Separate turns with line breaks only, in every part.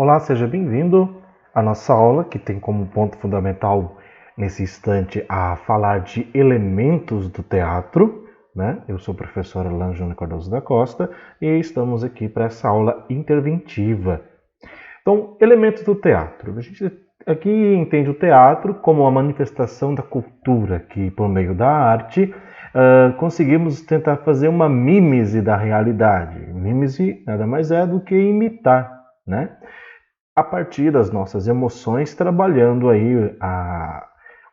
Olá, seja bem-vindo à nossa aula, que tem como ponto fundamental nesse instante a falar de elementos do teatro, né? Eu sou o professor Alan Júnior Cardoso da Costa e estamos aqui para essa aula interventiva. Então, elementos do teatro. A gente aqui entende o teatro como uma manifestação da cultura, que por meio da arte conseguimos tentar fazer uma mímese da realidade. Mímese nada mais é do que imitar, né? A partir das nossas emoções, trabalhando aí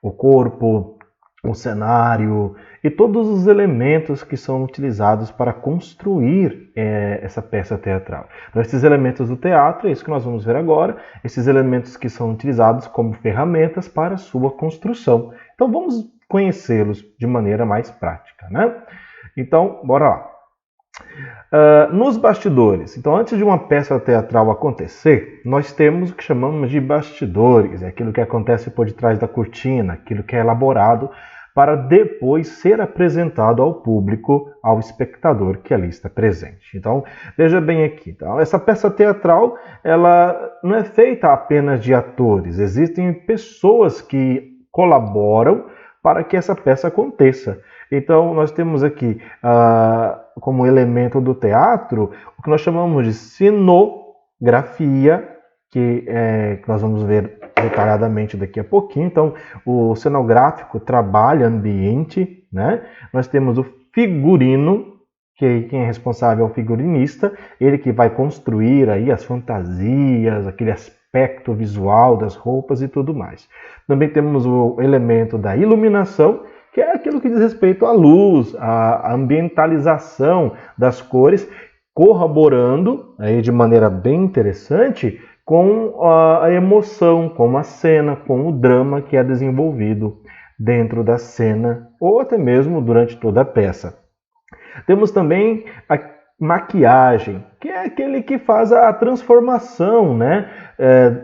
o corpo, o cenário e todos os elementos que são utilizados para construir essa peça teatral. Então, esses elementos do teatro, é isso que nós vamos ver agora, esses elementos que são utilizados como ferramentas para a sua construção. Então, vamos conhecê-los de maneira mais prática, né? Então, bora lá. Nos bastidores, então antes de uma peça teatral acontecer, nós temos o que chamamos de bastidores, é aquilo que acontece por detrás da cortina, aquilo que é elaborado para depois ser apresentado ao público, ao espectador que ali está presente. Então, veja bem aqui, então, essa peça teatral, ela não é feita apenas de atores, existem pessoas que colaboram para que essa peça aconteça. Então, nós temos aqui, como elemento do teatro, o que nós chamamos de cenografia, que nós vamos ver detalhadamente daqui a pouquinho. Então, o cenográfico trabalha ambiente, né? Nós temos o figurino, que quem é responsável é o figurinista, ele que vai construir aí as fantasias, aquele aspecto visual das roupas e tudo mais. Também temos o elemento da iluminação, que é aquilo que diz respeito à luz, à ambientalização das cores, corroborando aí de maneira bem interessante com a emoção, com a cena, com o drama que é desenvolvido dentro da cena ou até mesmo durante toda a peça. Temos também a maquiagem, que é aquele que faz a transformação, né,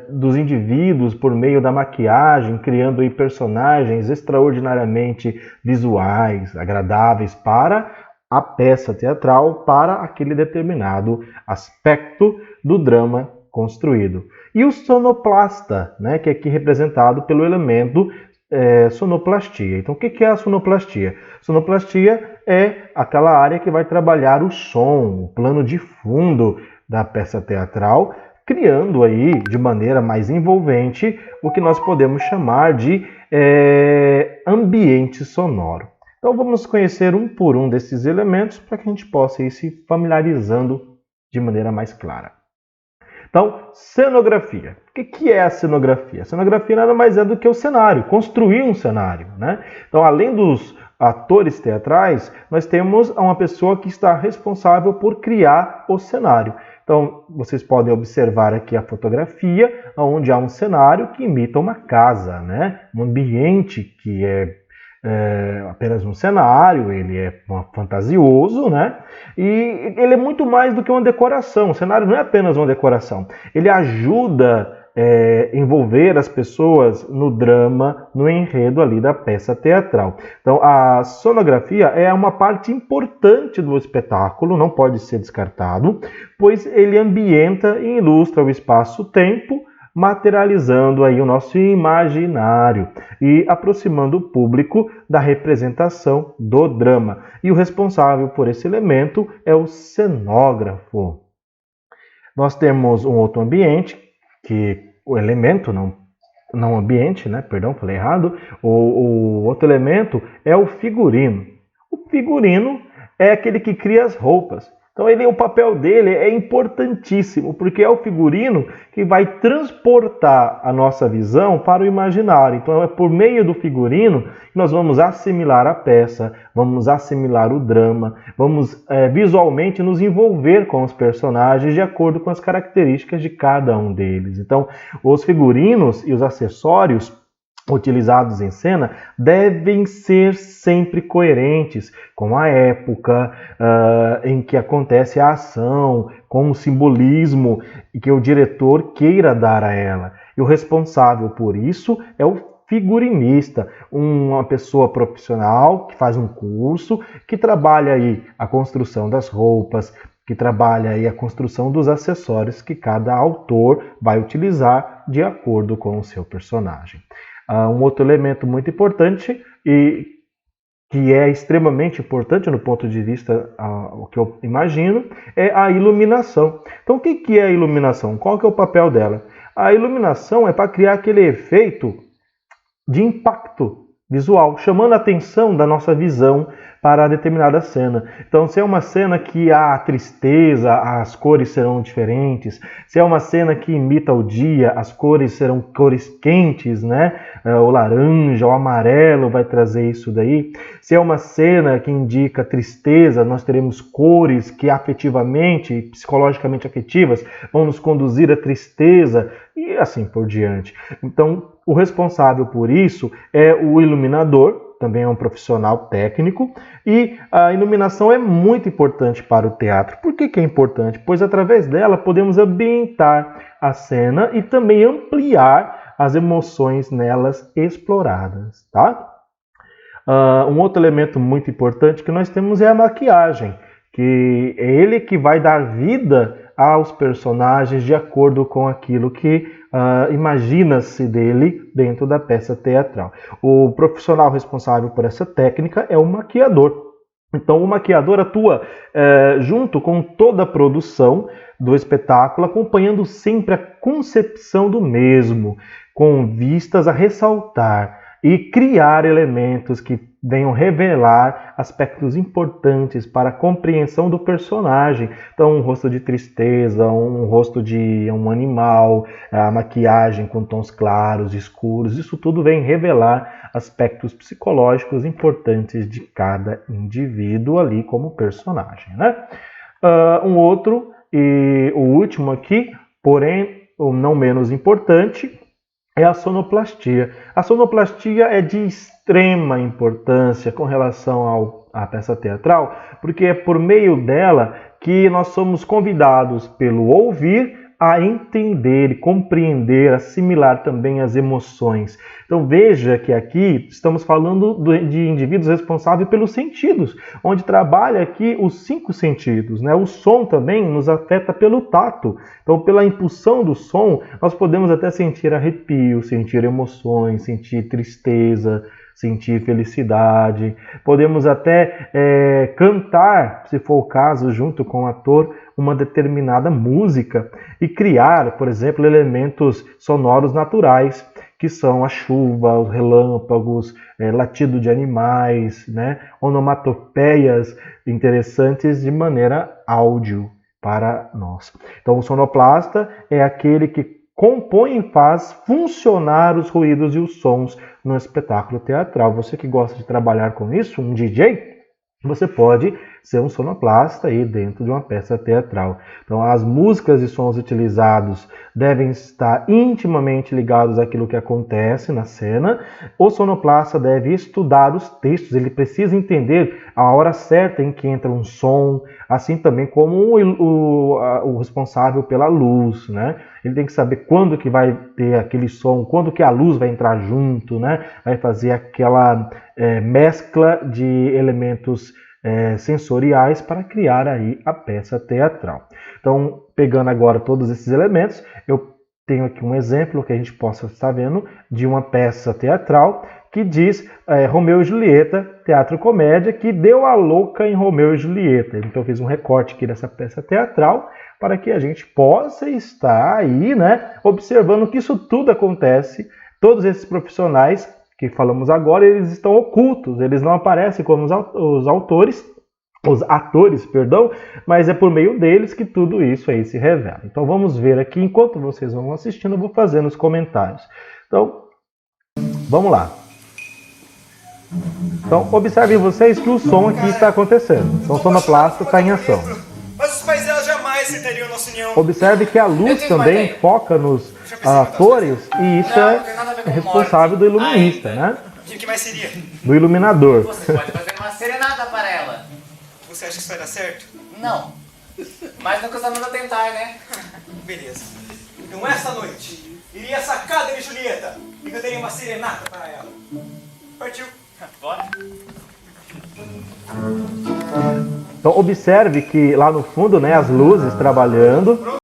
dos indivíduos por meio da maquiagem, criando aí personagens extraordinariamente visuais, agradáveis para a peça teatral, para aquele determinado aspecto do drama construído. E o sonoplasta, né, que é aqui representado pelo elemento sonoplastia. Então, o que é a sonoplastia? Sonoplastia é aquela área que vai trabalhar o som, o plano de fundo da peça teatral, criando aí de maneira mais envolvente o que nós podemos chamar de ambiente sonoro. Então, vamos conhecer um por um desses elementos para que a gente possa ir se familiarizando de maneira mais clara. Então, cenografia. O que é a cenografia? A cenografia nada mais é do que o cenário, construir um cenário, né? Então, além dos atores teatrais, nós temos uma pessoa que está responsável por criar o cenário. Então, vocês podem observar aqui a fotografia, onde há um cenário que imita uma casa, né? Um ambiente que é apenas um cenário, ele é fantasioso, né? E ele é muito mais do que uma decoração. O cenário não é apenas uma decoração. Ele ajuda a envolver as pessoas no drama, no enredo ali da peça teatral. Então, a sonografia é uma parte importante do espetáculo, não pode ser descartado, pois ele ambienta e ilustra o espaço-tempo, materializando aí o nosso imaginário e aproximando o público da representação do drama. E o responsável por esse elemento é o cenógrafo. Nós temos um outro ambiente, que o elemento, não ambiente, né? Perdão, falei errado. O outro elemento é o figurino. O figurino é aquele que cria as roupas. Então, o papel dele é importantíssimo, porque é o figurino que vai transportar a nossa visão para o imaginário. Então, é por meio do figurino que nós vamos assimilar a peça, vamos assimilar o drama, vamos visualmente nos envolver com os personagens de acordo com as características de cada um deles. Então, os figurinos e os acessórios utilizados em cena devem ser sempre coerentes com a época em que acontece a ação, com o simbolismo que o diretor queira dar a ela. E o responsável por isso é o figurinista, uma pessoa profissional que faz um curso, que trabalha aí a construção das roupas, que trabalha aí a construção dos acessórios que cada autor vai utilizar de acordo com o seu personagem. Um outro elemento muito importante e que é extremamente importante no ponto de vista, o que eu imagino, é a iluminação. Então, o que é a iluminação? Qual que é o papel dela? A iluminação é para criar aquele efeito de impacto visual, chamando a atenção da nossa visão para determinada cena. Então, se é uma cena que há tristeza, as cores serão diferentes. Se é uma cena que imita o dia, as cores serão cores quentes, né? O laranja, o amarelo vai trazer isso daí. Se é uma cena que indica tristeza, nós teremos cores que afetivamente, psicologicamente afetivas, vão nos conduzir à tristeza e assim por diante. Então, o responsável por isso é o iluminador, também é um profissional técnico, e a iluminação é muito importante para o teatro. Por que é importante? Pois através dela podemos ambientar a cena e também ampliar as emoções nelas exploradas, tá? Um outro elemento muito importante que nós temos é a maquiagem, que é ele que vai dar vida aos personagens de acordo com aquilo que imagina-se dele dentro da peça teatral. O profissional responsável por essa técnica é o maquiador. Então, o maquiador atua junto com toda a produção do espetáculo, acompanhando sempre a concepção do mesmo, com vistas a ressaltar e criar elementos que venham revelar aspectos importantes para a compreensão do personagem. Então, um rosto de tristeza, um rosto de um animal, a maquiagem com tons claros, escuros, isso tudo vem revelar aspectos psicológicos importantes de cada indivíduo ali como personagem, né? Um outro e o último aqui, porém não menos importante, é a sonoplastia. A sonoplastia é de extrema importância com relação à peça teatral, porque é por meio dela que nós somos convidados pelo ouvir a entender e compreender, assimilar também as emoções. Então veja que aqui estamos falando de indivíduos responsáveis pelos sentidos, onde trabalha aqui os 5 sentidos, né? O som também nos afeta pelo tato. Então, pela impulsão do som, nós podemos até sentir arrepio, sentir emoções, sentir tristeza, sentir felicidade. Podemos até cantar, se for o caso, junto com o ator, uma determinada música e criar, por exemplo, elementos sonoros naturais, que são a chuva, os relâmpagos, latido de animais, né? Onomatopeias interessantes de maneira áudio para nós. Então, o sonoplasta é aquele que compõe e faz funcionar os ruídos e os sons no espetáculo teatral. Você que gosta de trabalhar com isso, um DJ, você pode ser um sonoplasta aí dentro de uma peça teatral. Então, as músicas e sons utilizados devem estar intimamente ligados àquilo que acontece na cena. O sonoplasta deve estudar os textos, ele precisa entender a hora certa em que entra um som, assim também como o responsável pela luz, né? Ele tem que saber quando que vai ter aquele som, quando que a luz vai entrar junto, né? Vai fazer aquela mescla de elementos sensoriais para criar aí a peça teatral. Então, pegando agora todos esses elementos, eu tenho aqui um exemplo que a gente possa estar vendo de uma peça teatral que diz Romeu e Julieta, teatro comédia, que deu a louca em Romeu e Julieta. Então, eu fiz um recorte aqui dessa peça teatral para que a gente possa estar aí, né, observando que isso tudo acontece. Todos esses profissionais que falamos agora, eles estão ocultos, eles não aparecem como os atores, mas é por meio deles que tudo isso aí se revela. Então vamos ver aqui, enquanto vocês vão assistindo, eu vou fazendo os comentários. Então, vamos lá. Então, observem vocês que o som aqui está acontecendo. Então, o sonoplasta está em ação.
Mas os pais dela jamais aceitariam nossa união.
Observe que a luz também foca nos atores e isso é responsável do iluminista, né?
O que mais seria?
Do iluminador.
Você pode fazer uma serenata para ela.
Você acha que isso vai dar certo?
Não. Mas não custa nada tentar, né?
Beleza. Então essa noite, iria sacar de Julieta e cantaria uma serenata para ela. Partiu.
Bora.
Então observe que lá no fundo, né, as luzes trabalhando.